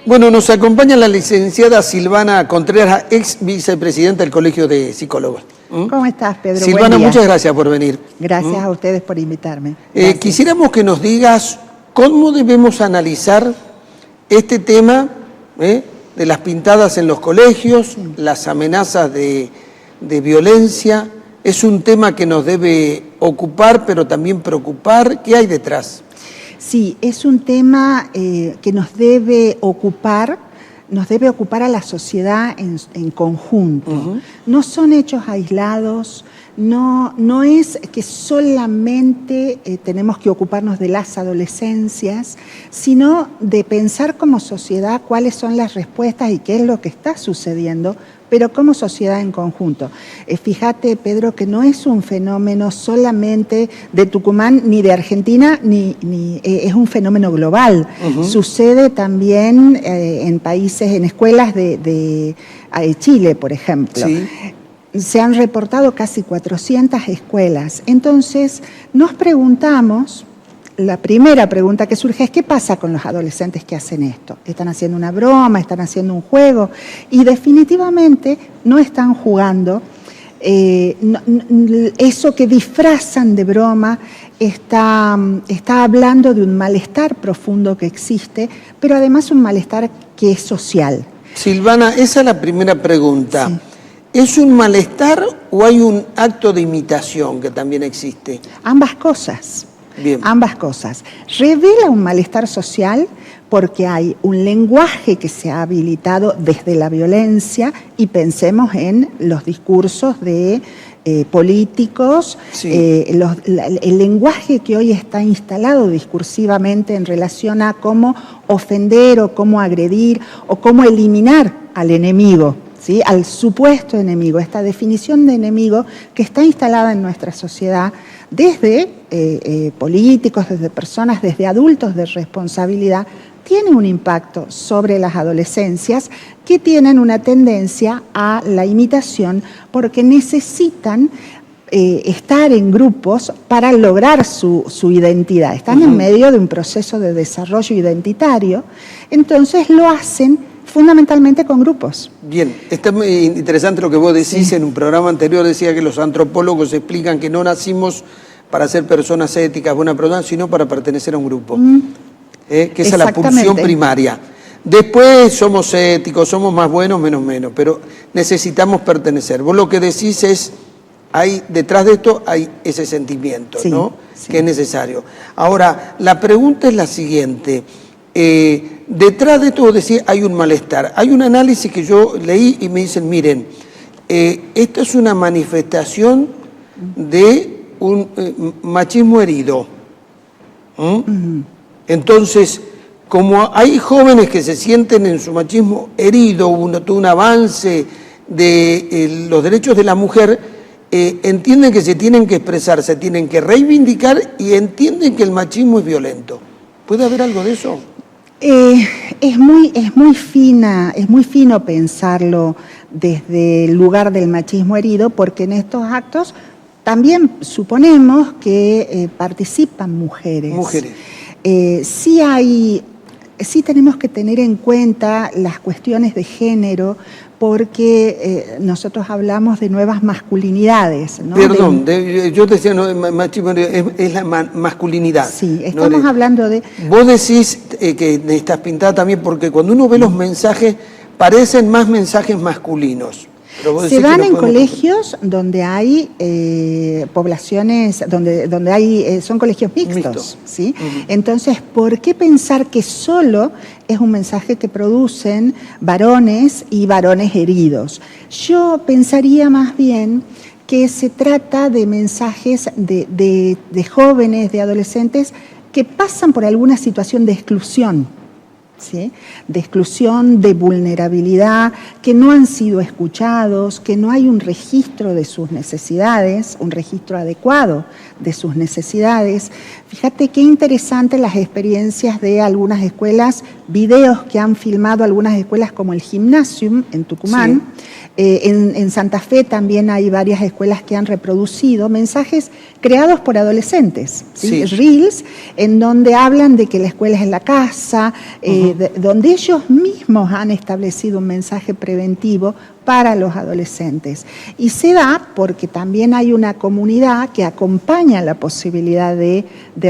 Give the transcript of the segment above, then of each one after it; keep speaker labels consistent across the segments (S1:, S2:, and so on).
S1: Bueno, nos acompaña la licenciada Silvana Contreras, ex vicepresidenta del Colegio de Psicólogos.
S2: ¿Cómo estás, Pedro?
S1: Silvana, muchas gracias por venir.
S2: Gracias a ustedes por invitarme.
S1: Quisiéramos que nos digas cómo debemos analizar este tema de las pintadas en los colegios, las amenazas de violencia. Es un tema que nos debe ocupar, pero también preocupar. ¿Qué hay detrás?
S2: Sí, es un tema que nos debe ocupar a la sociedad en conjunto. No son hechos aislados, no es que solamente tenemos que ocuparnos de las adolescencias, sino de pensar como sociedad cuáles son las respuestas y qué es lo que está sucediendo, pero como sociedad en conjunto. Fíjate, Pedro, que no es un fenómeno solamente de Tucumán ni de Argentina, es un fenómeno global. Sucede también en países, en escuelas de Chile, por ejemplo. Sí. Se han reportado casi 400 escuelas. Entonces, nos preguntamos, la primera pregunta que surge es ¿qué pasa con los adolescentes que hacen esto? ¿Están haciendo una broma? ¿Están haciendo un juego? Y definitivamente no están jugando. Eso que disfrazan de broma está hablando de un malestar profundo que existe, pero además un malestar que es social.
S1: Silvana, esa es la primera pregunta. Sí. ¿Es un malestar o hay un acto de imitación que también existe?
S2: Ambas cosas.
S1: Bien.
S2: Ambas cosas. Revela un malestar social porque hay un lenguaje que se ha habilitado desde la violencia y pensemos en los discursos de políticos, sí. El lenguaje que hoy está instalado discursivamente en relación a cómo ofender o cómo agredir o cómo eliminar al enemigo. ¿Sí? Al supuesto enemigo, esta definición de enemigo que está instalada en nuestra sociedad desde políticos, desde personas, desde adultos de responsabilidad, tiene un impacto sobre las adolescencias que tienen una tendencia a la imitación porque necesitan estar en grupos para lograr su identidad. Están en medio de un proceso de desarrollo identitario, entonces lo hacen fundamentalmente con grupos.
S1: Bien, está muy interesante lo que vos decís. Sí. En un programa anterior decía que los antropólogos explican que no nacimos para ser personas éticas, buenas personas, sino para pertenecer a un grupo. Que esa es la pulsión primaria. Después somos éticos, somos más buenos, menos, pero necesitamos pertenecer. Vos lo que decís es, detrás de esto hay ese sentimiento, sí, ¿no? Sí. Que es necesario. Ahora, la pregunta es la siguiente. Detrás de todo decir hay un malestar. Hay un análisis que yo leí y me dicen, miren, esto es una manifestación de un machismo herido. Entonces, como hay jóvenes que se sienten en su machismo herido, un avance de los derechos de la mujer, entienden que se tienen que expresar, se tienen que reivindicar y entienden que el machismo es violento. ¿Puede haber algo de eso?
S2: Es muy fino pensarlo desde el lugar del machismo herido, porque en estos actos también suponemos que participan mujeres. Sí tenemos que tener en cuenta las cuestiones de género, porque nosotros hablamos de nuevas masculinidades, ¿no?
S1: Perdón, yo decía, no, machismo es la masculinidad.
S2: Sí, estamos hablando de...
S1: Vos decís que estás pintada también porque cuando uno ve los mensajes, parecen más mensajes masculinos.
S2: Se dan en colegios donde hay poblaciones, donde hay, son colegios mixtos. ¿Sí? Entonces, ¿por qué pensar que solo es un mensaje que producen varones y varones heridos? Yo pensaría más bien que se trata de mensajes de jóvenes, de adolescentes que pasan por alguna situación de exclusión. ¿Sí? De exclusión, de vulnerabilidad, que no han sido escuchados, que no hay un registro de sus necesidades, un registro adecuado de sus necesidades. Fíjate qué interesante las experiencias de algunas escuelas, videos que han filmado algunas escuelas como el Gymnasium en Tucumán, En Santa Fe también hay varias escuelas que han reproducido mensajes creados por adolescentes, ¿sí? Reels, en donde hablan de que la escuela es la casa, donde ellos mismos han establecido un mensaje preventivo para los adolescentes. Y se da porque también hay una comunidad que acompaña la posibilidad de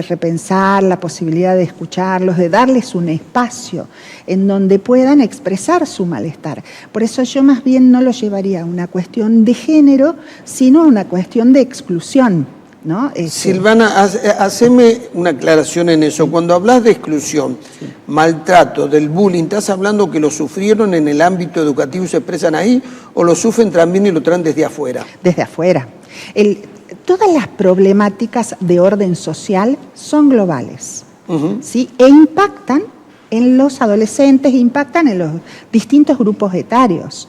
S2: repensar, la posibilidad de escucharlos, de darles un espacio en donde puedan expresar su malestar. Por eso yo más bien no lo llevaría a una cuestión de género, sino a una cuestión de exclusión, ¿no?
S1: Silvana, haceme una aclaración en eso. Cuando hablas de exclusión, maltrato, del bullying, ¿estás hablando que lo sufrieron en el ámbito educativo y se expresan ahí, o lo sufren también y lo traen desde afuera?
S2: Desde afuera. Todas las problemáticas de orden social son globales, ¿sí? E impactan en los adolescentes, impactan en los distintos grupos etarios.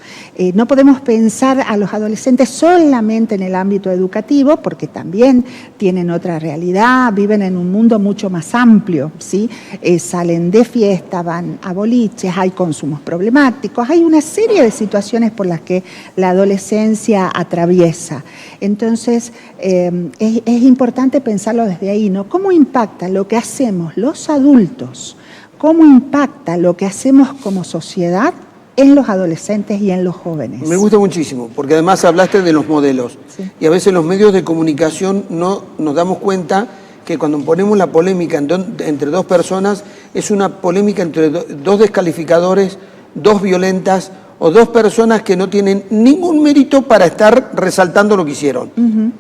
S2: No podemos pensar a los adolescentes solamente en el ámbito educativo, porque también tienen otra realidad, viven en un mundo mucho más amplio, ¿sí? Salen de fiesta, van a boliches, hay consumos problemáticos, hay una serie de situaciones por las que la adolescencia atraviesa. Entonces, es importante pensarlo desde ahí, ¿no? ¿Cómo impacta lo que hacemos los adultos? ¿Cómo impacta lo que hacemos como sociedad en los adolescentes y en los jóvenes? Me
S1: gusta muchísimo, porque además hablaste de los modelos. Sí. Y a veces los medios de comunicación no nos damos cuenta que cuando ponemos la polémica entre dos personas, es una polémica entre dos descalificadores, dos violentas o dos personas que no tienen ningún mérito para estar resaltando lo que hicieron,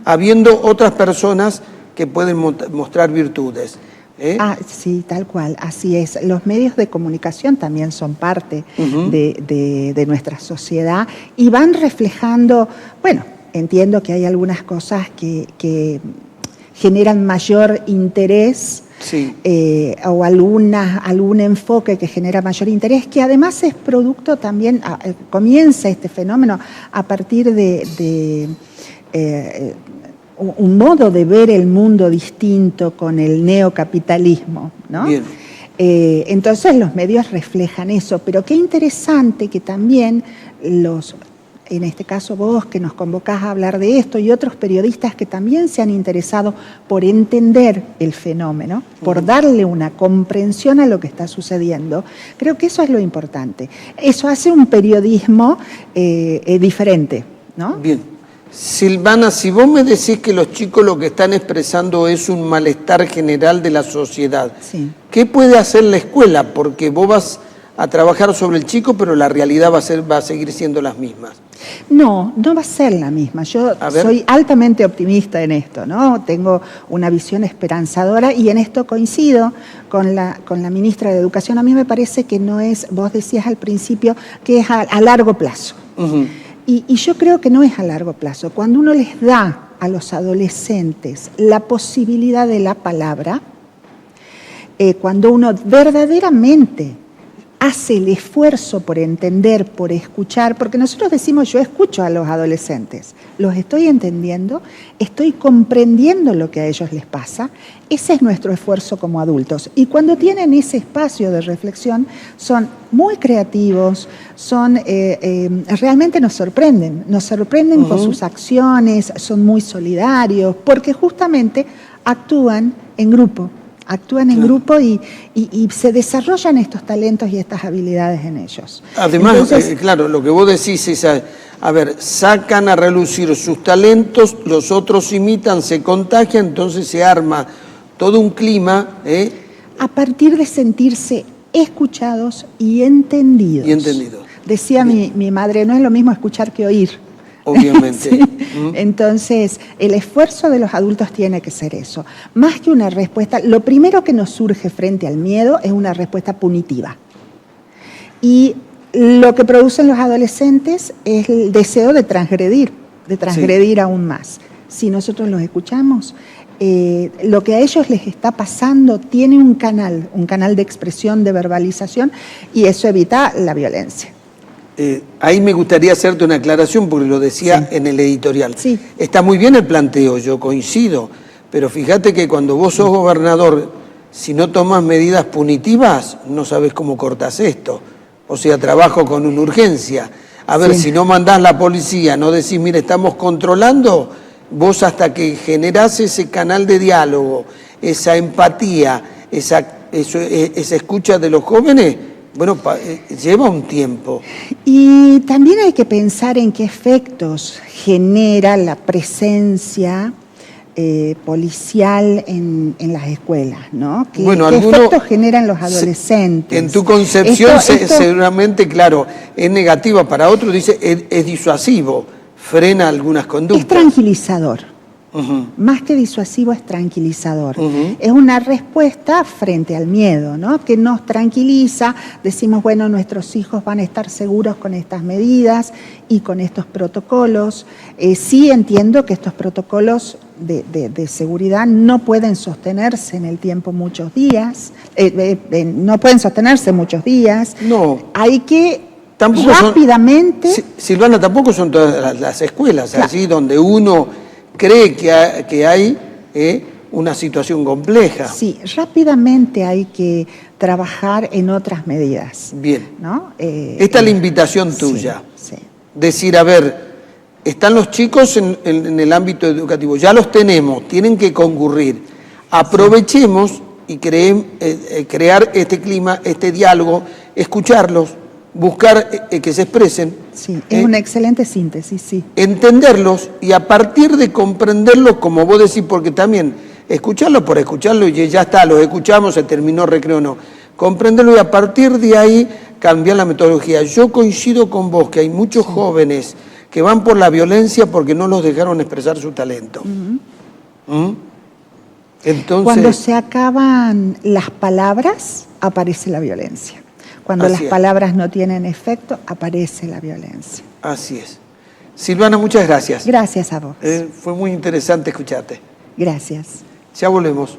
S1: habiendo otras personas que pueden mostrar virtudes.
S2: Sí, tal cual, así es. Los medios de comunicación también son parte de nuestra sociedad y van reflejando, bueno, entiendo que hay algunas cosas que generan mayor interés, o algún enfoque que genera mayor interés, que además es producto también, comienza este fenómeno a partir de un modo de ver el mundo distinto con el neocapitalismo, ¿no?
S1: Bien.
S2: Entonces los medios reflejan eso, pero qué interesante que también en este caso vos que nos convocás a hablar de esto y otros periodistas que también se han interesado por entender el fenómeno, por darle una comprensión a lo que está sucediendo, creo que eso es lo importante. Eso hace un periodismo diferente, ¿no?
S1: Bien. Silvana, si vos me decís que los chicos lo que están expresando es un malestar general de la sociedad, ¿qué puede hacer la escuela? Porque vos vas a trabajar sobre el chico, pero la realidad va a seguir siendo las mismas.
S2: No va a ser la misma. Yo soy altamente optimista en esto, ¿no? Tengo una visión esperanzadora y en esto coincido con la ministra de Educación. A mí me parece que no es, vos decías al principio, que es a largo plazo. Y yo creo que no es a largo plazo. Cuando uno les da a los adolescentes la posibilidad de la palabra, cuando uno verdaderamente hace el esfuerzo por entender, por escuchar, porque nosotros decimos yo escucho a los adolescentes, los estoy entendiendo, estoy comprendiendo lo que a ellos les pasa, ese es nuestro esfuerzo como adultos. Y cuando tienen ese espacio de reflexión, son muy creativos, realmente nos sorprenden con sus acciones, son muy solidarios, porque justamente actúan en grupo. En grupo y se desarrollan estos talentos y estas habilidades en ellos.
S1: Además, entonces, claro, lo que vos decís es, sacan a relucir sus talentos, los otros imitan, se contagian, entonces se arma todo un clima.
S2: A partir de sentirse escuchados y entendidos. Decía mi madre, no es lo mismo escuchar que oír.
S1: Obviamente.
S2: Sí. Entonces, el esfuerzo de los adultos tiene que ser eso. Más que una respuesta, lo primero que nos surge frente al miedo es una respuesta punitiva. Y lo que producen los adolescentes es el deseo de transgredir aún más. Si nosotros los escuchamos, lo que a ellos les está pasando tiene un canal de expresión, de verbalización, y eso evita la violencia.
S1: Ahí me gustaría hacerte una aclaración, porque lo decía en el editorial. Está muy bien el planteo, yo coincido, pero fíjate que cuando vos sos gobernador, si no tomas medidas punitivas, no sabes cómo cortas esto. O sea, trabajo con una urgencia. A ver,
S2: Sí.
S1: si no mandás la policía, no decís, mire, estamos controlando, vos hasta que generás ese canal de diálogo, esa empatía, esa escucha de los jóvenes, bueno, lleva un tiempo.
S2: Y también hay que pensar en qué efectos genera la presencia policial en las escuelas, ¿no? ¿Qué efectos generan los adolescentes?
S1: En tu concepción seguramente, claro, es negativa, para otros dice es disuasivo, frena algunas conductas.
S2: Es tranquilizador. Más que disuasivo, es tranquilizador. Es una respuesta frente al miedo, ¿no? Que nos tranquiliza. Decimos, bueno, nuestros hijos van a estar seguros con estas medidas y con estos protocolos. Sí entiendo que estos protocolos de seguridad no pueden sostenerse en el tiempo muchos días. No pueden sostenerse muchos días.
S1: No.
S2: Hay que
S1: tampoco
S2: rápidamente...
S1: Silvana, tampoco son todas las escuelas, claro, allí donde uno cree que hay una situación compleja.
S2: Sí, rápidamente hay que trabajar en otras medidas.
S1: Bien.
S2: ¿No?
S1: Esta es la invitación tuya.
S2: Sí.
S1: Decir, a ver, están los chicos en el ámbito educativo, ya los tenemos, tienen que concurrir. Aprovechemos y crear este clima, este diálogo, escucharlos, buscar que se expresen.
S2: Sí, es una excelente síntesis, sí.
S1: Entenderlos y a partir de comprenderlos, como vos decís, porque también escucharlo por escucharlo y ya está, los escuchamos, se terminó recreo, no. Comprenderlo y a partir de ahí cambiar la metodología. Yo coincido con vos que hay muchos jóvenes que van por la violencia porque no los dejaron expresar su talento. Entonces,
S2: cuando se acaban las palabras, aparece la violencia. Cuando las palabras no tienen efecto, aparece la violencia.
S1: Así es. Silvana, muchas gracias.
S2: Gracias a vos.
S1: Fue muy interesante escucharte.
S2: Gracias.
S1: Ya volvemos.